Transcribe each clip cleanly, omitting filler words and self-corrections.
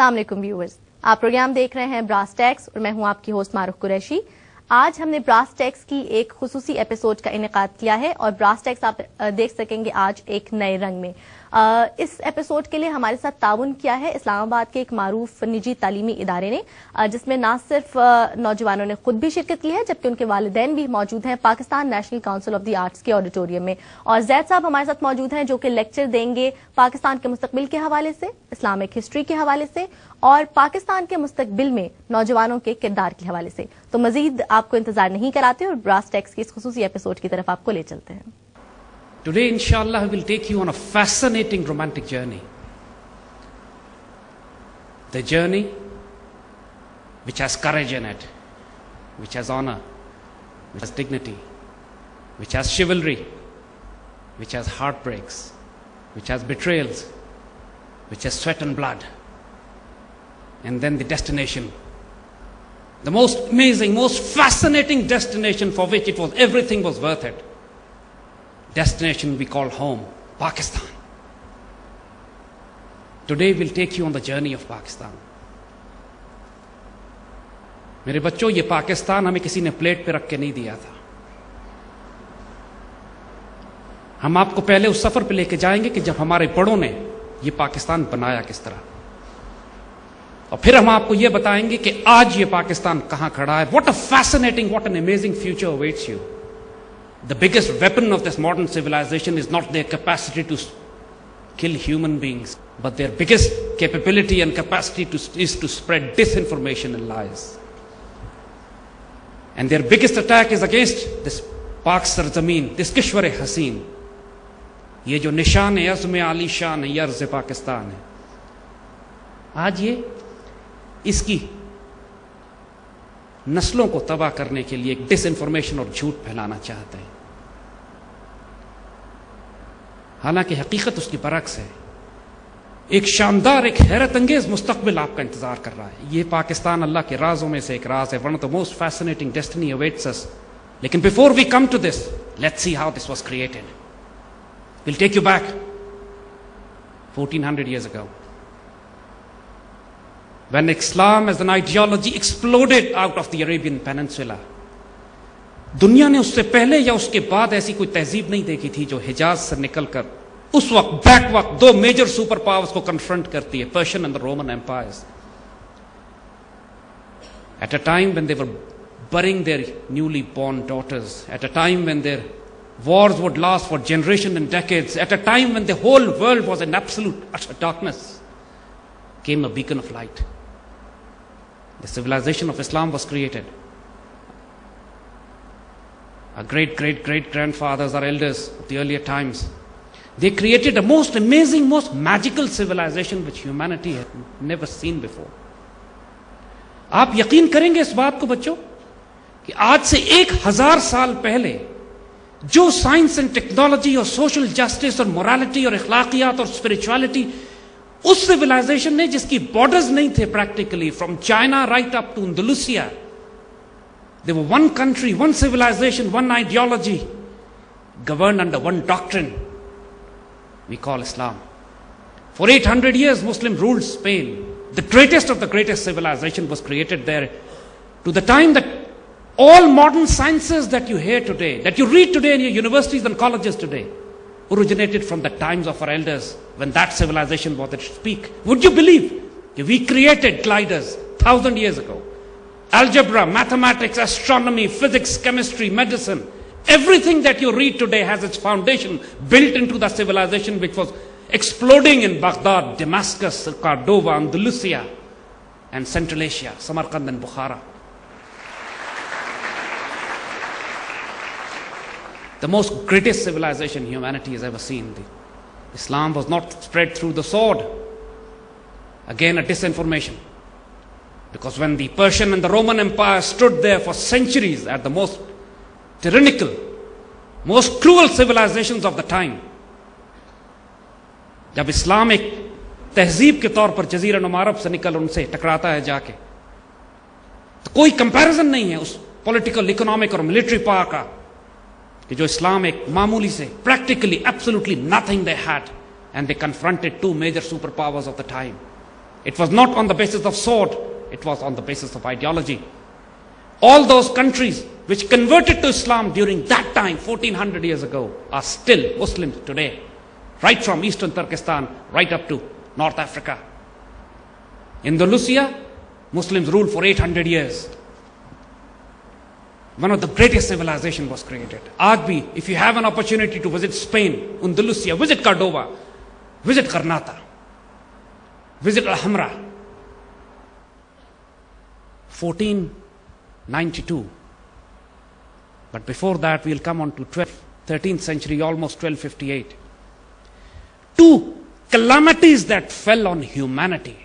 السلام علیکم ویورز، آپ پروگرام دیکھ رہے ہیں براس ٹیکس اور میں ہوں آپ کی ہوسٹ معروف قریشی۔ آج ہم نے براس ٹیکس کی ایک خصوصی ایپیسوڈ کا انعقاد کیا ہے اور براس ٹیکس آپ دیکھ سکیں گے آج ایک نئے رنگ میں۔ اس ایپیسوڈ کے لیے ہمارے ساتھ تعاون کیا ہے اسلام آباد کے ایک معروف نجی تعلیمی ادارے نے، جس میں نہ صرف نوجوانوں نے خود بھی شرکت کی ہے جبکہ ان کے والدین بھی موجود ہیں Pakistan national council of the arts کے آڈیٹوریم میں۔ اور زید صاحب ہمارے ساتھ موجود ہیں جو کہ لیکچر دیں گے پاکستان کے مستقبل کے حوالے سے، اسلامک ہسٹری کے حوالے سے اور پاکستان کے مستقبل میں نوجوانوں کے کردار کے حوالے سے۔ تو مزید آپ کو انتظار نہیں کراتے اور براس ٹیکس کی اس خصوصی ایپیسوڈ کی طرف آپ کو لے چلتے ہیں۔ Today, inshallah, we will take you on a fascinating romantic journey. The journey which has courage in it, which has honor, which has dignity, which has chivalry, which has heartbreaks, which has betrayals, which has sweat and blood. And then the destination, the most amazing, most fascinating destination for which everything was worth it. Destination we call home, Pakistan. Today we'll take you on the journey of Pakistan. میرے بچوں، یہ پاکستان ہمیں کسی نے plate پہ رکھ کے نہیں دیا تھا۔ ہم آپ کو پہلے اس سفر پہ لے کے جائیں گے کہ جب ہمارے بڑوں نے یہ پاکستان بنایا کس طرح، اور پھر ہم آپ کو یہ بتائیں گے کہ آج یہ پاکستان کہاں کھڑا ہے۔ What a fascinating, what an amazing future awaits you. The biggest weapon of this modern civilization is not their capacity to kill human beings, but their biggest capability and capacity is to spread disinformation and lies. And their biggest attack is against this Pak Sarzameen, this Kishwar Haseen. یہ جو نشان عظم عالی شان ہے، یہ ارض پاکستان ہے۔ آج یہ اس کی نسلوں کو تباہ کرنے کے لیے ایک ڈس انفارمیشن اور جھوٹ پھیلانا چاہتے ہیں، حالانکہ حقیقت اس کی برعکس ہے۔ ایک شاندار، ایک حیرت انگیز مستقبل آپ کا انتظار کر رہا ہے۔ یہ پاکستان اللہ کے رازوں میں سے ایک راز ہے، one of the most fascinating destiny awaits us. لیکن before we come to this, let's see how this was created. We'll take you back 1400 years ago, when Islam as an ideology exploded out of the Arabian Peninsula. دنیا نے اس سے پہلے یا اس کے بعد ایسی کوئی تہذیب نہیں دیکھی تھی جو حجاز سے نکل کر اس وقت بیک وقت دو میجر سپر پاورز کو کنفرنٹ کرتی ہے، Persian and the Roman empires. At a time when they were burying their newly born daughters, at a time when their wars would last for generations and decades, at a time when the whole world was in absolute utter darkness, came a beacon of light. The civilization of Islam was created. Our great grandfathers, our elders of the earlier times, they created a most amazing, most magical civilization which humanity had never seen before. آپ یقین کریں گے اس بات کو بچوں کہ آج سے 1000 سال پہلے جو سائنس اینڈ ٹیکنالوجی اور سوشل جسٹس اور morality اور اخلاقیات اور spirituality اس civilization نے، جس کی borders نہیں تھے practically, from China right up to Andalusia. They were one country, one civilization, one ideology, governed under one doctrine we call Islam. For 800 years, Muslim ruled Spain. The greatest of the greatest civilization was created there, to the time that all modern sciences that you hear today, that you read today in your universities and colleges today, originated from the times of our elders when that civilization was at its peak. Would you believe that we created gliders 1000 years ago? Algebra, mathematics, astronomy, physics, chemistry, medicine, everything that you read today has its foundation built into the civilization which was exploding in Baghdad, Damascus, Cordova, Andalusia, and Central Asia, Samarkand and Bukhara. The most greatest civilization humanity has ever seen. Islam was not spread through the sword. Again, a disinformation. Because when the Persian and the Roman Empire stood there for centuries at the most tyrannical, most cruel civilizations of the time, جب اسلام ایک تہذیب کے طور پر جزیرہ نما عرب سے نکل ان سے ٹکراتا ہے جا کے، تو کوئی کمپیریزن نہیں ہے اس پولیٹیکل، اکنامک اور ملٹری پاور کا کہ جو اسلام ایک معمولی سے practically absolutely nothing they had, and they confronted two major superpowers of the time. It was not on the basis of sword, it was on the basis of ideology. All those countries which converted to Islam during that time, 1400 years ago, are still Muslims today. Right from eastern Turkestan, right up to North Africa. Andalusia, Muslims ruled for 800 years. One of the greatest civilizations was created. Aaj bhi, if you have an opportunity to visit Spain, Andalusia, visit Cordoba, visit Granada, visit Alhambra. 1492. But before that, we'll come on to 13th century, almost 1258. Two calamities that fell on humanity.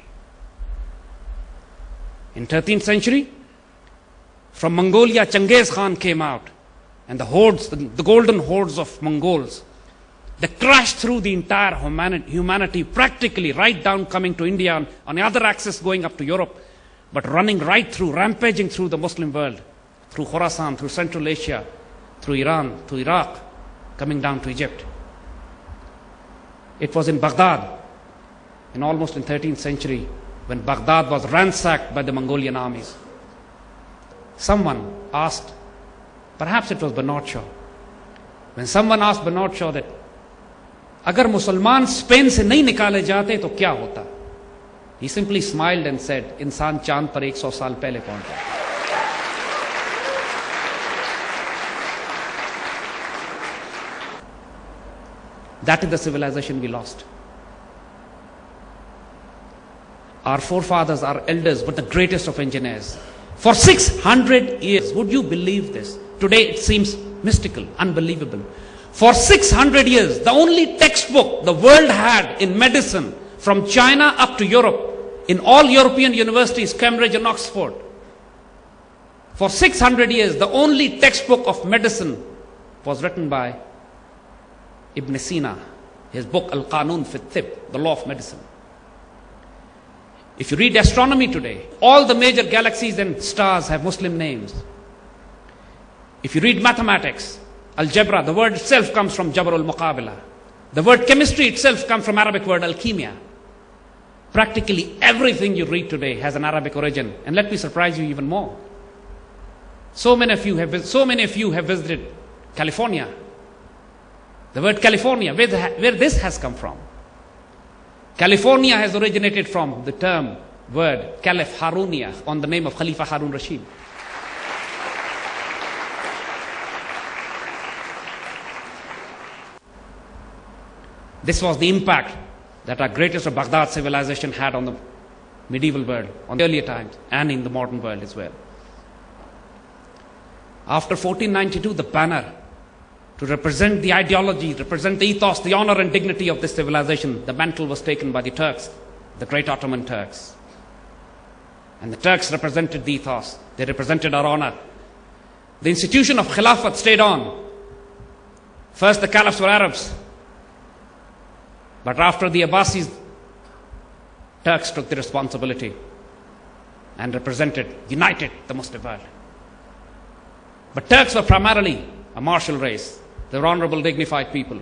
In 13th century, from Mongolia, Genghis Khan came out, and the hordes, the golden hordes of Mongols, they crashed through the entire humanity, practically right down coming to India, on the other axis going up to Europe, but running right through, rampaging through the Muslim world, through Khorasan, through Central Asia, through Iran, to Iraq, coming down to Egypt. It was in Baghdad, almost in 13th century, when Baghdad was ransacked by the Mongolian armies. Someone asked, perhaps it was Bernard Shaw, when someone asked Bernard Shaw that, agar Musalman Spain se nahi nikale jate to kya hota? He simply smiled and said, Insan chand par 100 saal pehle pahunch jata. That is the civilization we lost. Our forefathers, our elders, were the greatest of engineers. For 600 years, would you believe this? Today it seems mystical, unbelievable. For 600 years, the only textbook the world had in medicine, from China up to Europe, in all European universities, Cambridge and Oxford, for 600 years, the only textbook of medicine was written by Ibn Sina, his book Al-Qanun fi Tib, the law of medicine. If you read astronomy today, all the major galaxies and stars have Muslim names. If you read mathematics, algebra, the word itself comes from Jabr al-Muqabila. The word chemistry itself comes from Arabic word alchemia. Practically everything you read today has an Arabic origin. And let me surprise you even more. So many of you have visited California. The word California, where this has come from. California has originated from the term, word, Caliph Harunia, on the name of Khalifa Harun Rashid. This was the impact that our greatest of Baghdad civilization had on the medieval world, on the earlier times, and in the modern world as well. After 1492, the banner to represent the ideology, represent the ethos, the honor and dignity of this civilization, the mantle was taken by the Turks, the great Ottoman Turks. And the Turks represented the ethos. They represented our honor. The institution of Khilafat stayed on. First, the caliphs were Arabs. But after the Abbasis, Turks took the responsibility and represented, united the Muslim world. But Turks were primarily a martial race. They were honorable, dignified people.